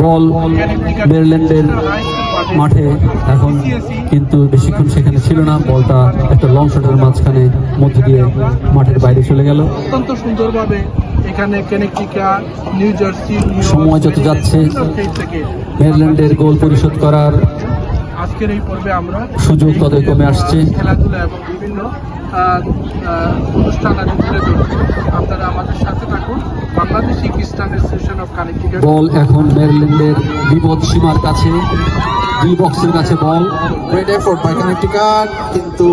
বল মেরিল্যান্ডের মাঠে এখন, কিন্তু বেশিক্ষণ সেখানে ছিল না। বলটা একটা লং শটের মাঝখানে মধ্যে দিয়ে মাঠের বাইরে চলে গেল। অত্যন্ত সুন্দরভাবে এখানে কানেকটিকাট, নিউ জার্সি, সময় যত যাচ্ছে মেরিল্যান্ডের গোল পরিশোধ করার আজকের এই পর্বে আমরা সুযোগ ততই কমে আসছে। খেলাধুলা এবং বিভিন্ন অনুষ্ঠান আদি তুলে ধরছি। আপনারা আমাদের সাথে থাকুন। বাংলাদেশি খ্রিস্টান অ্যাসোসিয়েশন অফ কানেকটিকাট। বল এখন মেরিল্যান্ডের বিপদ সীমার কাছে, ডি বক্সের কাছে বল। গ্রেট এফোর্ট বাই কানেকটিকাট, কিন্তু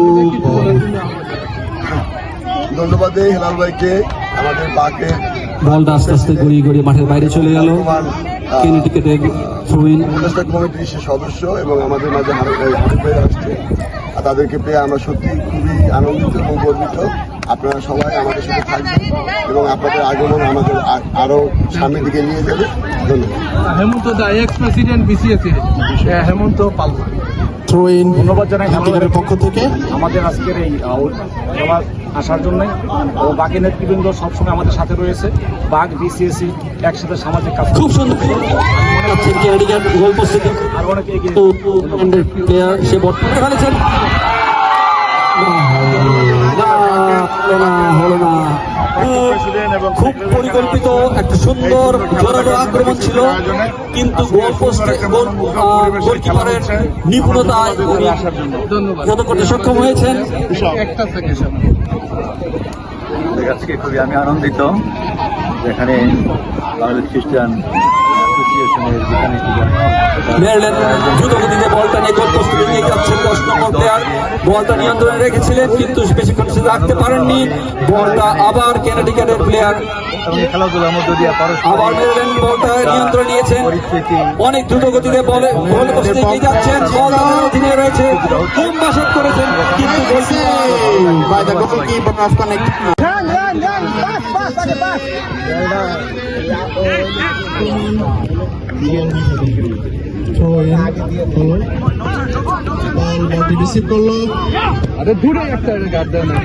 ধন্যবাদ দেই হেলাল ভাইকে, আমাদের বাকে। বলটা আস্তে আস্তে গড়িয়ে গড়িয়ে মাঠের বাইরে চলে গেল। কানেকটিকাটের থ্রো-ইন। কমিটির সদস্য এবং আমাদের মাঝে হারুন ভাই আসছে, আর তাদেরকে পেয়ে আমরা সত্যি খুবই আনন্দিত এবং গর্বিত। আপনারা সবাই আমাদের সাথে থাকবেন এবং আপনাদের আগমন আমাদের আরো সামনের দিকে নিয়ে যাবে। ধন্যবাদ। হেমন্ত দা, এক্স প্রেসিডেন্ট বিসিএসি হেমন্ত পাল। থ্রো-ইন ধন্যবাদ জানাই কানেকটিকাটের পক্ষ থেকে আমাদের আজকের এই সবার আসার জন্য। ও বাকি নেতৃবৃন্দ সবসময় আমাদের সাথে রয়েছে। বাঘ বিসিএসি একসাথে সামাজিক কাজ। খুব সুন্দর গোল পোস্টে আর অনেক এগিয়ে প্লেয়ার সে বল ফেলেছেন। হলো না। খুব পরিকল্পিত একটা সুন্দর জোরালো আক্রমণ ছিল, কিন্তু গোল পোস্টে গোলকিপারের নিপুণতায় যত করতে সক্ষম হয়েছেন। একটা সেকেন্ড। আজকে খুবই আমি আনন্দিত, যেখানে বাংলাদেশ খ্রিস্টান অ্যাসোসিয়েশনের মেরিল্যান্ড দ্রুত গতিতে বলটা নিয়ে গোল পোস্টে এগিয়ে যাচ্ছেন 10 নম্বর প্লেয়ার। বলটা নিয়ন্ত্রণে রেখেছিলেন, কিন্তু বেশিক্ষণ সে রাখতে পারেননি। বলটা আবার কানেকটিকাটের প্লেয়ার খেলাধুলার মধ্য দিয়ে আবার মেরিল্যান্ড বলটা নিয়ন্ত্রণ নিয়েছেন। অনেক দ্রুত গতিতে গোল পোস্টে এগিয়ে যাচ্ছেন। বল তাদের অধীনে রয়েছে, খুব বাসক করেছেন, কিন্তু by the goalkeeper of Connecticut. বলটি রিসিভ করলো। আরে দূরে একটা গার্ড দেয় না।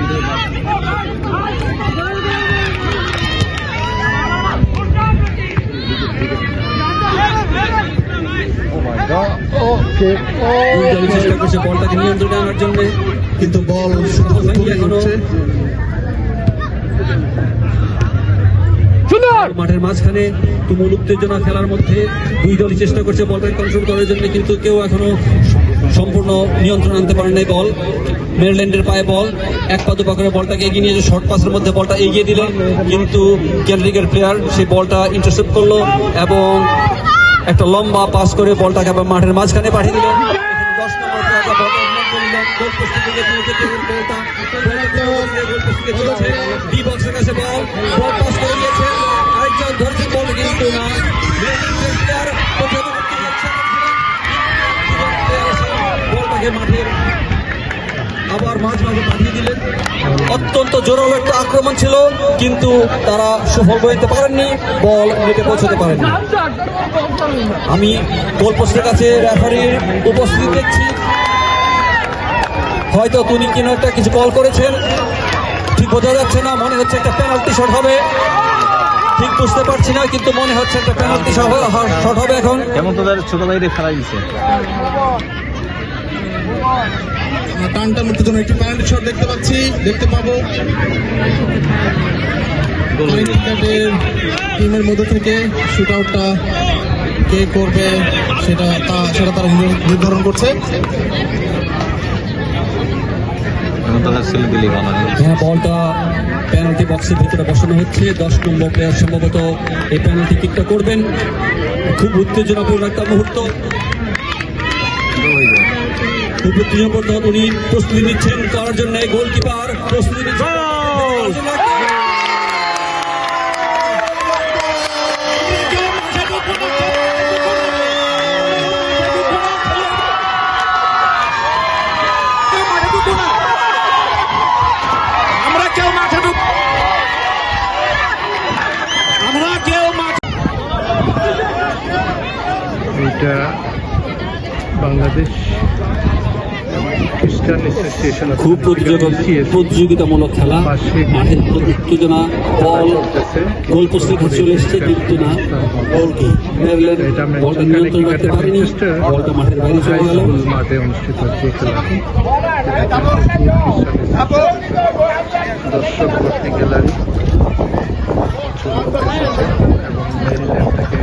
চেষ্টা করছে বলটাকে নিয়ন্ত্রণে আনার জন্য, কিন্তু বল এখনো মাঠের মাঝখানে তুমুল উত্তেজনা খেলার মধ্যে দুই দলই চেষ্টা করছে বলটাকে কন্ট্রোল করার জন্য, কিন্তু কেউ এখনো সম্পূর্ণ নিয়ন্ত্রণ আনতে পারে নাই। বল মেরিল্যান্ডের পায়ে বল, এক পা দুপা করে বলটাকে এগিয়ে নিয়ে শর্ট পাসের মধ্যে বলটা এগিয়ে দিলেন, কিন্তু কানেকটিকাট প্লেয়ার সেই বলটা ইন্টারসেপ্ট করলো এবং একটা লম্বা পাস করে বলটাকে আবার মাঠের মাঝখানে পাঠিয়ে দিলেন। 10 নম্বর প্লেয়ার বলটা গোল পোস্টের দিকে চলেছে। ডি বক্সের কাছে বল পাস করে দিয়েছে, আরেকজন ধরছে বল, কিন্তু না। বলটাকে মাঠের আবার মাঝে পাঠিয়ে দিলেন। অত্যন্ত জোরালো একটা আক্রমণ ছিল, কিন্তু তারা সফল করতে পারেননি, বল নেটে পৌঁছতে পারেননি। আমি গোল পোস্টের কাছে রেফারির উপস্থিতি দেখছি, হয়তো তিনি কিনা একটা কিছু কল করেছেন, ঠিক বোঝা যাচ্ছে না। মনে হচ্ছে একটা পেনাল্টি শট হবে, ঠিক বুঝতে পারছি না, কিন্তু মনে হচ্ছে একটা পেনাল্টি শট হবে এখন। হেমন্ত দাদের ছোট ভাইরে খেলাই দিচ্ছে। টানটা মুক্তির জন্য একটি পেনাল্টি শট দেখতে পাবো টিমের মধ্যে থেকে। শুট আউটটা কে করবে সেটা তারা নির্ধারণ করছে। হ্যাঁ, বলটা পেনাল্টি বক্সের ভিতরে বসানো হচ্ছে। 10 নম্বর প্লেয়ার সম্ভবত এই পেনাল্টি কিকটা করবেন। খুব উত্তেজনাপূর্ণ একটা মুহূর্ত, খুব উত্তেজনাপূর্ণ। উনি প্রস্তুতি নিচ্ছেন করার জন্য, গোলকিপার প্রস্তুতি নিচ্ছেন। এটা বাংলাদেশ খ্রিস্টান অ্যাসোসিয়েশন অফ খুব প্রতিযোগিতামূলক খেলা, মাঠের উত্তেজনা, বল গোল পোস্টের কাছে চলে এসেছে কিন্তু না, বলকে মেরিল্যান্ড বলটা নিয়ন্ত্রণ রাখতে পারেনি, বলটা মাঠের বাইরে চলে গেল। মাঠে অনুষ্ঠিত হচ্ছে খেলাটি। দর্শক ভর্তি গ্যালারি এবং মেরিল্যান্ড থেকে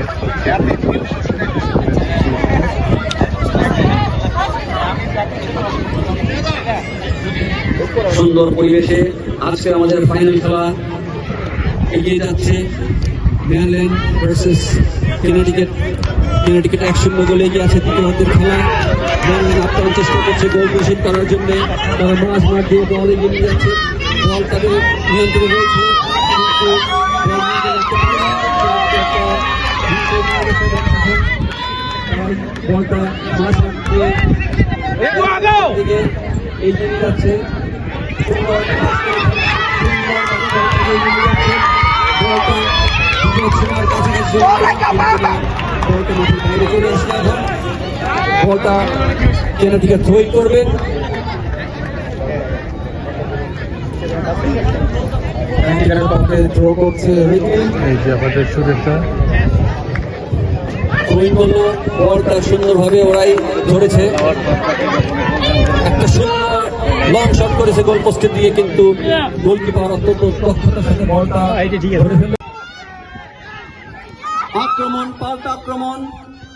সুন্দর পরিবেশে আজকে আমাদের ফাইনাল খেলা এগিয়ে যাচ্ছে। Maryland versus কেনেডিকেট। কেনেডিকেট 1-0 গোলে এগিয়ে আছে দ্বিতীয়ার্ধের খেলা। মেরিল্যান্ড আপ্রাণ চেষ্টা করছে গোল নিশ্চিত করার জন্য, তারা মাঝ মাঠ দিয়ে বল এগিয়ে নিয়ে যাচ্ছে, বল তাদের নিয়ন্ত্রণে রয়েছে কিন্তু বল নিয়ন্ত্রণে রাখতে পারেনি। বলটা মাঝ মাঠ দিয়ে এগিয়ে নিয়ে যাচ্ছে, বলটা কেনেডিকে থ্রোই করবেন। থ্রো করছে এই যে আমাদের শুভেচ্ছা থ্রোই করলো, বলটা সুন্দরভাবে ওরাই ধরেছে, একটা সুন্দর লং শট করেছে গোল পোস্টে দিয়ে, কিন্তু গোলকিপার অত্যন্ত দক্ষতার সাথে বলটা ধরে ফেলে। আক্রমণ, পাল্টা আক্রমণ,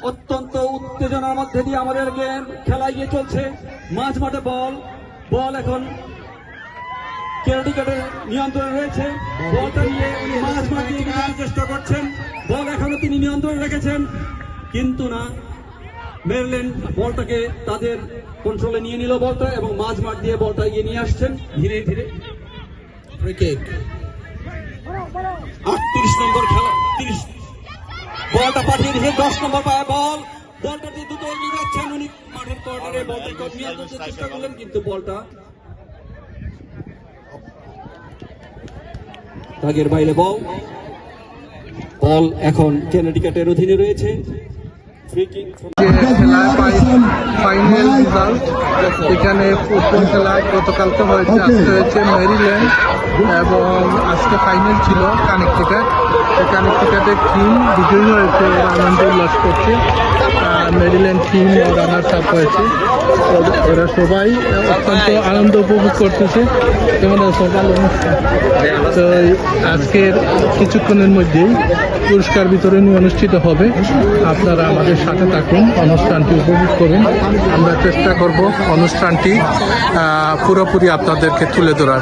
অত্যন্ত উত্তেজনার মধ্যে দিয়ে আমাদের গেম খেলা এগিয়ে চলছে। মাঝ মাঠে বল এখন কেনেডিকেটের নিয়ন্ত্রণে রয়েছে, বলটা নিয়ে উনি মাঝ মাঠ দিয়ে এগিয়ে যাওয়ার চেষ্টা করছেন, বল এখনো তিনি নিয়ন্ত্রণে রেখেছেন কিন্তু না, মেরিল্যান্ড বলটাকে তাদের কন্ট্রোলে নিয়ে নিল বলটা এবং মাঝ মাঠ দিয়ে বলটা এগিয়ে নিয়ে আসছেন ধীরে ধীরে। 38 নম্বর খেলা, 30 বলটা পাঠিয়ে দিয়ে 10 নম্বর পায় বলটা দিয়ে দ্রুত এগিয়ে যাচ্ছেন উনি মাঠের কর্নারে, বলটা নিয়ন্ত্রণ করতে চেষ্টা করলেন কিন্তু বলটা দাগের বাইরে। বল এখন কেনেডিকেটের অধীনে রয়েছে। ফাইনাল রেজাল্ট এখানে ফুটবল খেলা গতকালকে হয়েছে, আজকে হয়েছে মেরিল্যান্ড এবং আজকে ফাইনাল ছিল কানেক্টিকাট। কানেক্টিকাটের টিম বিজয়ী হয়েছে, আনন্দ উল্লাস করছে। মেরিল্যান্ড টিম রানার্স আপ হয়েছে, ওরা সবাই অত্যন্ত আনন্দ উপভোগ করতেছে। যেমন সকাল অনুষ্ঠান তো আজকের কিছুক্ষণের মধ্যেই পুরস্কার বিতরণী অনুষ্ঠিত হবে। আপনারা আমাদের সাথে থাকুন, অনুষ্ঠানটি উপভোগ করুন। আমরা চেষ্টা করব অনুষ্ঠানটি পুরোপুরি আপনাদেরকে তুলে ধরার।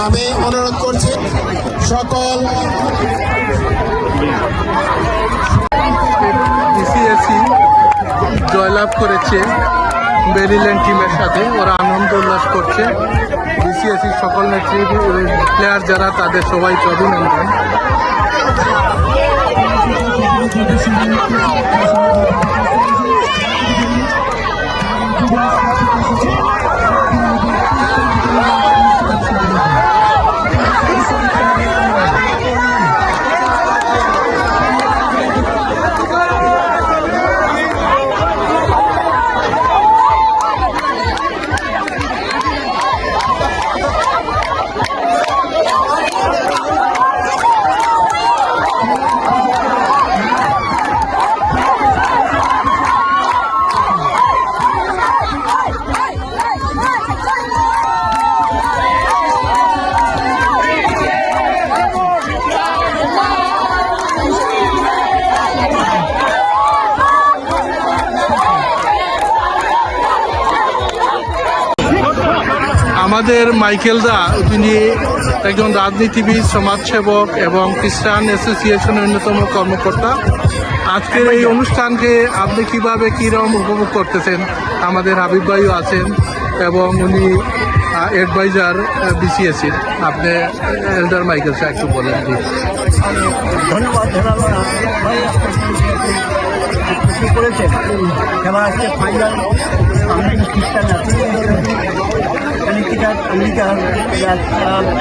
আমি অনুরোধ করছি সকল বিসিএসি জয়লাভ করেছে মেরিল্যান্ড টিমের সাথে, ওরা আনন্দ উল্লাস করছে। বিসিএসি সকল নেত্রী প্লেয়ার যারা তাদের সবাইকে অভিনন্দন। আমাদের মাইকেল দা, তিনি একজন রাজনীতিবিদ, সমাজসেবক এবং খ্রিস্টান অ্যাসোসিয়েশনের অন্যতম কর্মকর্তা। আজকের এই অনুষ্ঠানকে আপনি কিভাবে কিরকম উপভোগ করতেছেন? আমাদের হাবিব ভাইও আছেন এবং উনি অ্যাডভাইজার বিসিএসির। আপনি এল্ডার মাইকেল স্যার একটু বলেন। ধন্যবাদ শুরু করেছেন খেলা আজকে ফাইনাল। আমরা খ্রিস্টান আছি আমেরিকার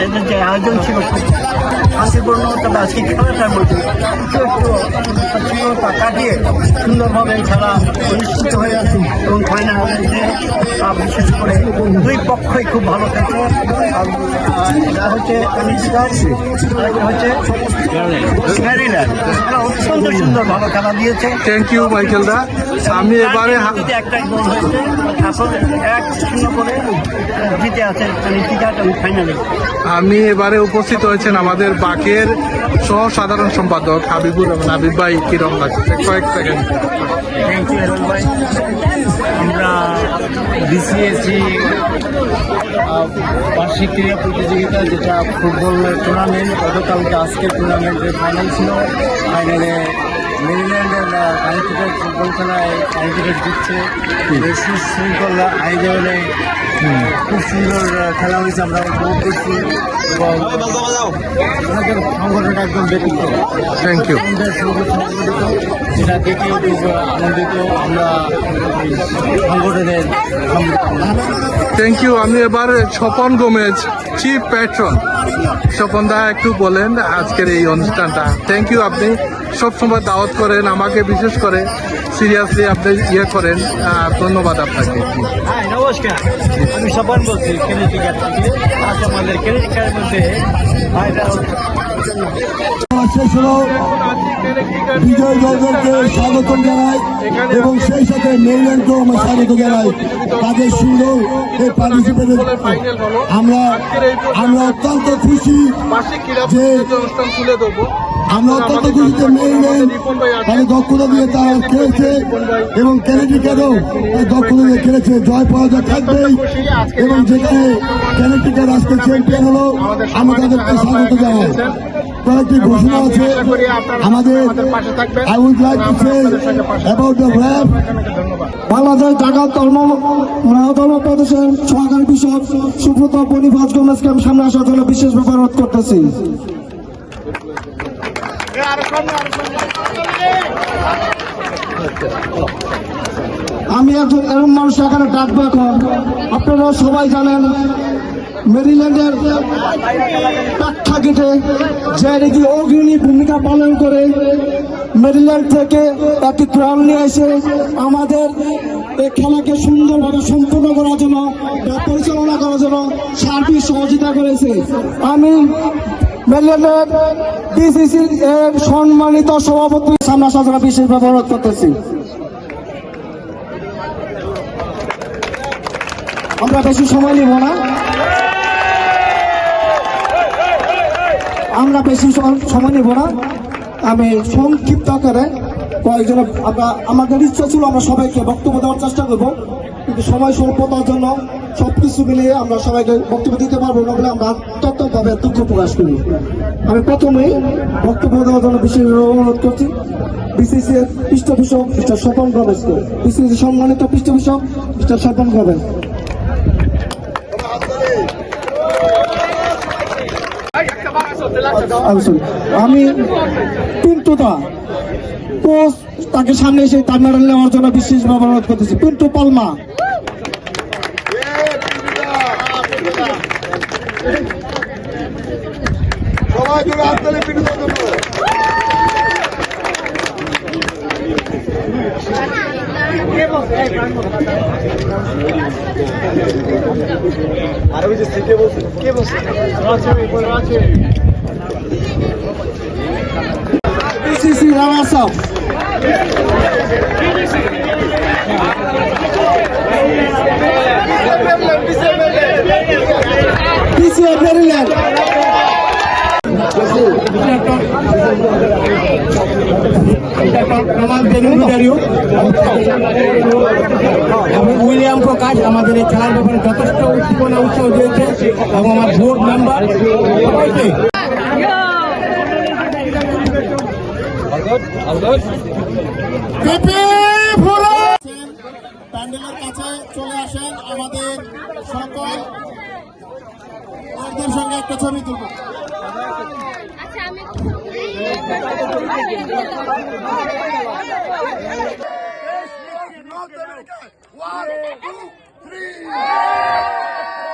এদের যে আয়োজন ছিল খুব শান্তিপূর্ণ, তবে আজকে খেলাটার মধ্যে একটু কাটিয়ে সুন্দরভাবে এই খেলা অনুষ্ঠিত হয়ে আছে এবং ফাইনাল হয়েছে। বিশেষ করে দুই পক্ষই খুব ভালো খেলছে। এটা হচ্ছে আমেরিকার, হচ্ছে ম্যারিল্যান্ড। অত্যন্ত সুন্দর ভালো খেলা দিয়েছে। থ্যাংক ইউ মাইকেল দা। আমি এবারে একটাই গোল হয়েছে, এখন 1-0 করে জিতে আছে ফাইনালে। আমি এবারে উপস্থিত হয়েছেন আমাদের বাকের সহ সাধারণ সম্পাদক হাবিবুর রহমান। হাবিব ভাই কিরম লাগছে কয়েক সেকেন্ড? থ্যাংক ইউ এরল ভাই। আমরা বিসিএসি বার্ষিক ক্রীড়া প্রতিযোগিতা, যেটা ফুটবলের টুর্নামেন্ট, গতকালকে আজকের টুর্নামেন্টের ফাইনাল ছিল। ফাইনালে মেরিল্যান্ডের কানেক্টিকেট ফুটবল খেলায় কানেক্টিকেট জিতছে। সুশৃঙ্খল হাই লেভেলে খুব সুন্দর খেলা হয়েছে, আমরা উপভোগ করছি এবং আমাদের সংগঠনটা একদম ব্যক্তিগত। Thank you. যেটা দেখে খুব আনন্দিত আমরা সংগঠনের। Thank you. আমি এবার স্বপন গোমেজ, চিফ প্যাট্রন। স্বপন দা একটু বলেন আজকের এই অনুষ্ঠানটা। থ্যাংক ইউ, আপনি সবসময় দাওয়াত করেন আমাকে, বিশেষ করে সিরিয়াসলি আপনি করেন। ধন্যবাদ আপনাকে। হ্যাঁ নমস্কার, আমি স্বপন বলছি কেনেডিকার থেকে। আজ আমাদের কেনেডিকার মধ্যে শেষ হলো, বিজয় দলকে স্বাগত জানাই এবং সেই সাথে মেরিল্যান্ডকেও আমরা স্বাগত জানাই। তাদের সুন্দর এই পার্টিসিপেটের আমরা অত্যন্ত খুশি যে মেরিল্যান্ড তাদের দক্ষতা দিয়ে তারা খেলেছে এবং কেনেডিকারও দক্ষতা দিয়ে খেলেছে। জয় পরাজয় থাকবেই এবং যেখানে কেনেডিকার আজকে চ্যাম্পিয়ন হলো, আমরা তাদেরকে স্বাগত জানাই। কয়েকটি ঘোষণা আছে আমাদের। I would like to say about the rap. Bangladesh জাগাত ধর্ম প্রদেশের সহকারী বিশপ সুব্রত বনিভাজ গোমেজকে আমি সামনে আসার জন্য বিশেষভাবে অনুরোধ করতেছি। আমি একজন এরকম মানুষ এখানে ডাকবো। এখন আপনারা সবাই জানেন মেরিল্যান্ডের প্রেক্ষাগৃহে যে নাকি অগ্রণী ভূমিকা পালন করে মেরিল্যান্ড থেকে একটি ক্রাউন নিয়ে এসে আমাদের এই খেলাকে সুন্দরভাবে সম্পূর্ণ করার জন্য বা পরিচালনা করার জন্য সার্বিক সহযোগিতা করেছে। আমি মেরিল্যান্ডের ডিসিসি এর সম্মানিত সভাপতি সামনে আসার জন্য বিশেষভাবে অনুরোধ করতেছি। আমরা বেশি সময় নিব না, আমি সংক্ষিপ্ত আকারে কয়েকজন আমাদের ইচ্ছা ছিল আমরা সবাইকে বক্তব্য দেওয়ার চেষ্টা করবো, কিন্তু সময় স্বল্পতার জন্য সবকিছু মিলিয়ে আমরা সবাইকে বক্তব্য দিতে পারবো না বলে আমরা তত্ত্বভাবে দুঃখ প্রকাশ করি। আমি প্রথমেই বক্তব্য দেওয়ার জন্য বিশেষ অনুরোধ করছি বিসিসি এর পৃষ্ঠপোষক মিস্টার স্বপন গোমেজকে। বিসিসি সম্মানিত পৃষ্ঠপোষক মিস্টার স্বপন গোমেজ। আমি পিন্টুদা কোচ তাকে সামনে এসে তার মেডেল নেওয়ার জন্য বিশেষভাবে অনুরোধ করতেছি। পিন্টু পালমা। আর ওই যে সিটে বসে কে বসে আছে বিসিসি রানা সাহেব। BCA Maryland. উইলিয়াম প্রকাশ আমাদের এই খেলার ব্যাপারে যথেষ্ট উদ্দীপনা উৎসাহ দিয়েছে এবং আমার বোর্ড মেম্বার প্যান্ডেলের কাছে চলে আসেন। আমাদের সকল সঙ্গে একটা ছবি তুলব। সাউথ আমেরিকায় 1 2 3